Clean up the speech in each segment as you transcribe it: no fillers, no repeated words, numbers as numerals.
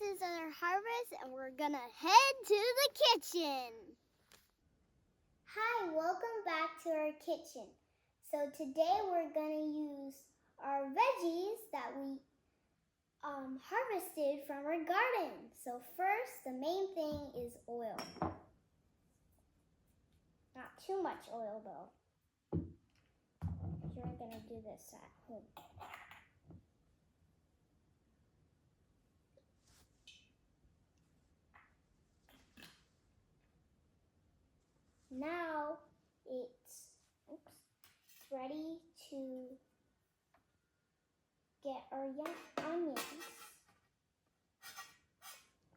this is our harvest and we're gonna head to the kitchen. Hi, welcome back to our kitchen. So today we're gonna use our veggies that we harvested from our garden. So first, the main thing is oil. Not too much oil though. You're gonna do this at home. Now it's ready to get our onions.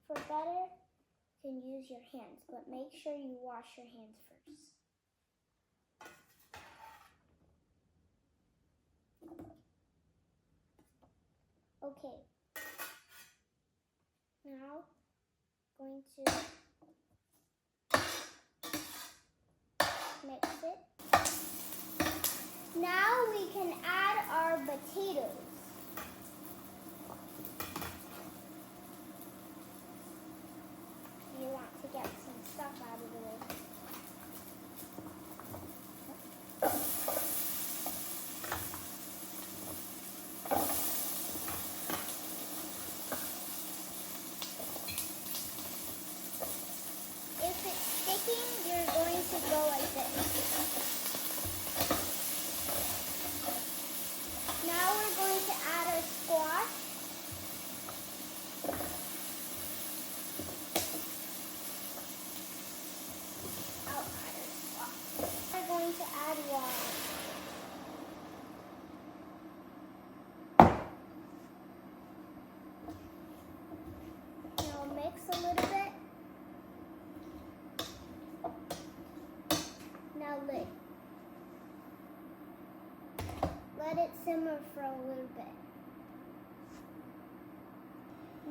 For better, you can use your hands, but make sure you wash your hands first. Okay. Now, going to mix it. Now we can add our potatoes. You want to get some stuff out of the way. If it's sticking, you're going to go like this. Now we're going to add our squash. We're going to add water. Now mix a little bit. Now lid. Let it simmer for a little bit.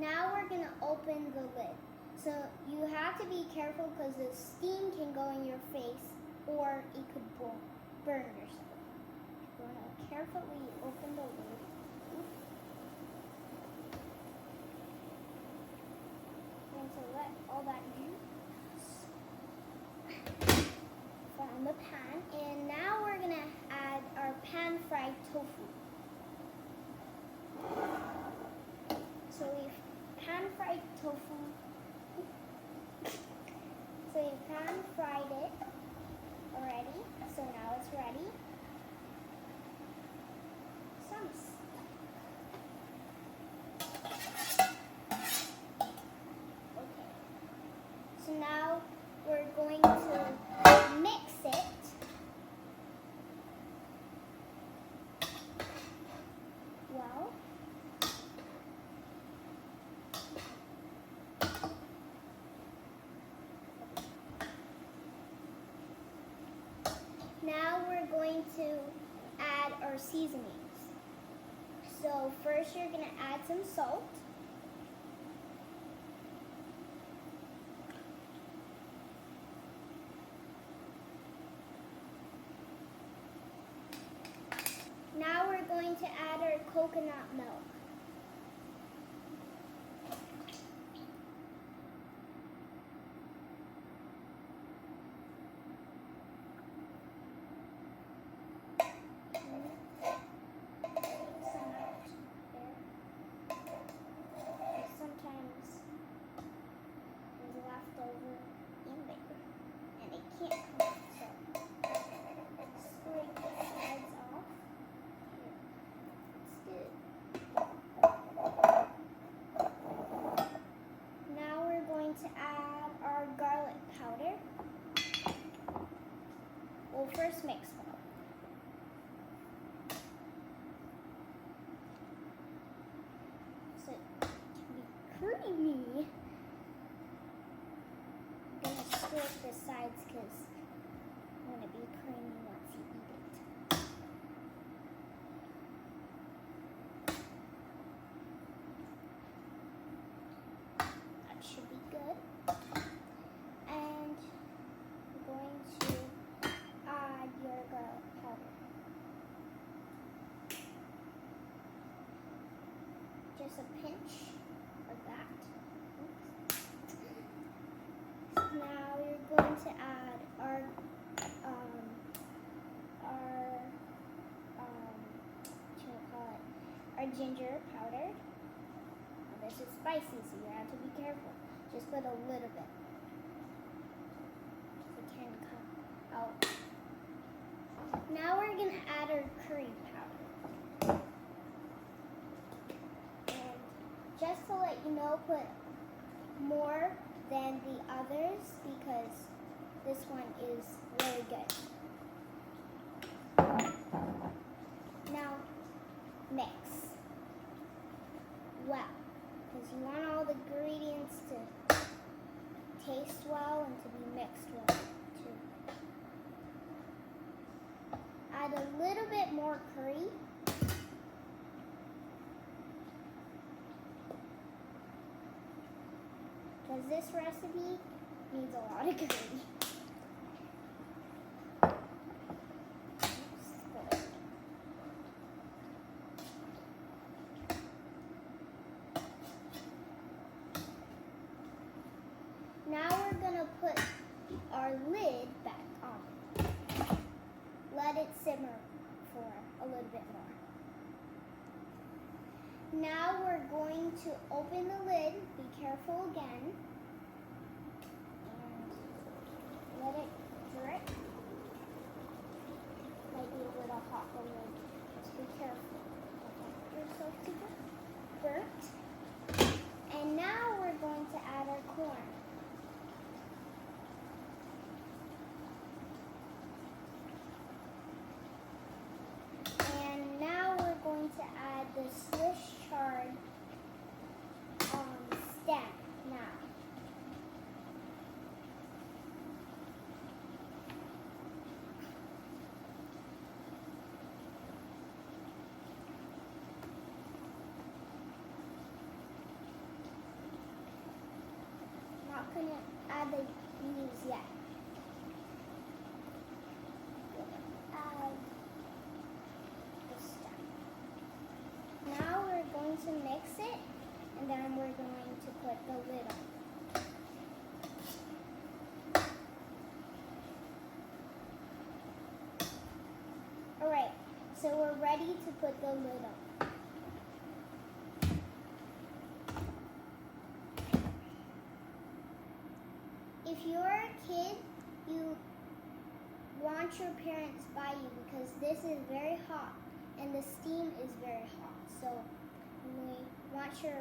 Now we're going to open the lid. So you have to be careful because the steam can go in your face or it could burn yourself. You're going to carefully open the lid. And to let all that juice from the pan. And now we're going to add our pan-fried tofu. So we've pan-fried tofu. So we pan-fried it already. So now it's ready. Okay. So now we're going to mix it. Well. Now we're going to add our seasonings. So first you're going to add some salt. Now we're going to add our coconut milk. To add our garlic powder. We'll first mix them. So it can be creamy. I'm going to stir the sides because it's going to be creamy once you eat it. That should be good. And we're going to add your garlic powder. Just a pinch of that. ginger powder. This is spicy, so you have to be careful. Just put a little bit. So it can come out. Now we're going to add our curry powder. And just to let you know, put more than the others because this one is really good. Now, mix well, because you want all the ingredients to taste well and to be mixed well too. Add a little bit more curry. Because this recipe needs a lot of curry. Now we're going to put our lid back on. Let it simmer for a little bit more. Now we're going to open the lid. Be careful again. And let it drip. Might be a little hot on the lid. Just be careful. Don't get yourself to get burnt. And now we're going to add our corn. To add the Swiss chard stem now. Not going to add the leaves yet. Now we're going to mix it, and then we're going to put the lid on. Alright, so we're ready to put the lid on. If you're a kid, you want your parents by you because this is very hot and the steam is very hot. So you want your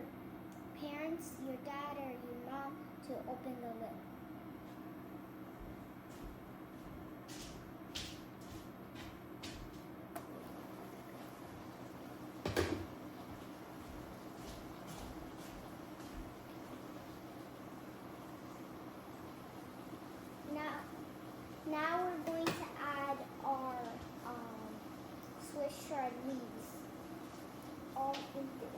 parents, your dad or your mom to open the lid. Now we're going to add our Swiss chard leaves all in there.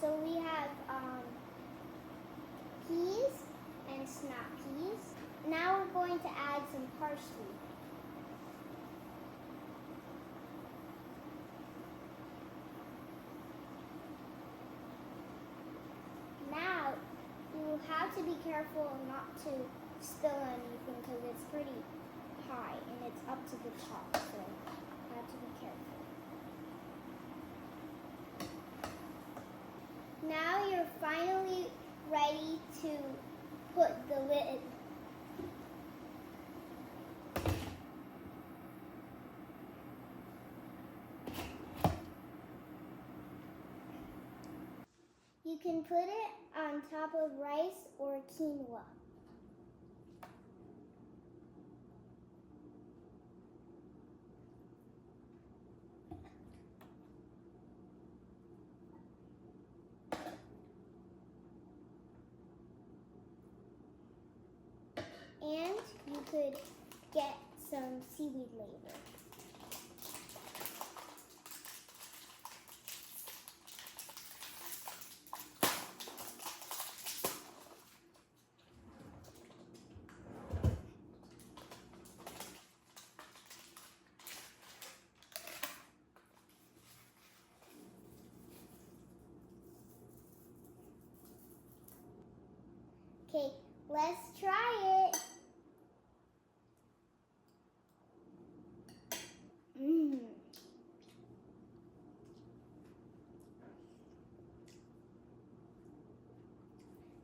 So we have peas and snap peas. Now we're going to add some parsley. Now you have to be careful not to spill anything because it's pretty high and it's up to the top, so you have to be careful. Now you're finally ready to put the lid. You can put it on top of rice or quinoa. And you could get some seaweed label. Okay, let's try it.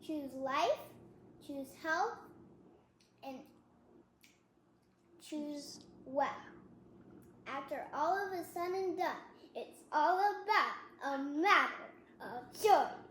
Choose life, choose health, and choose well. After all of is said and done, it's all about a matter of choice.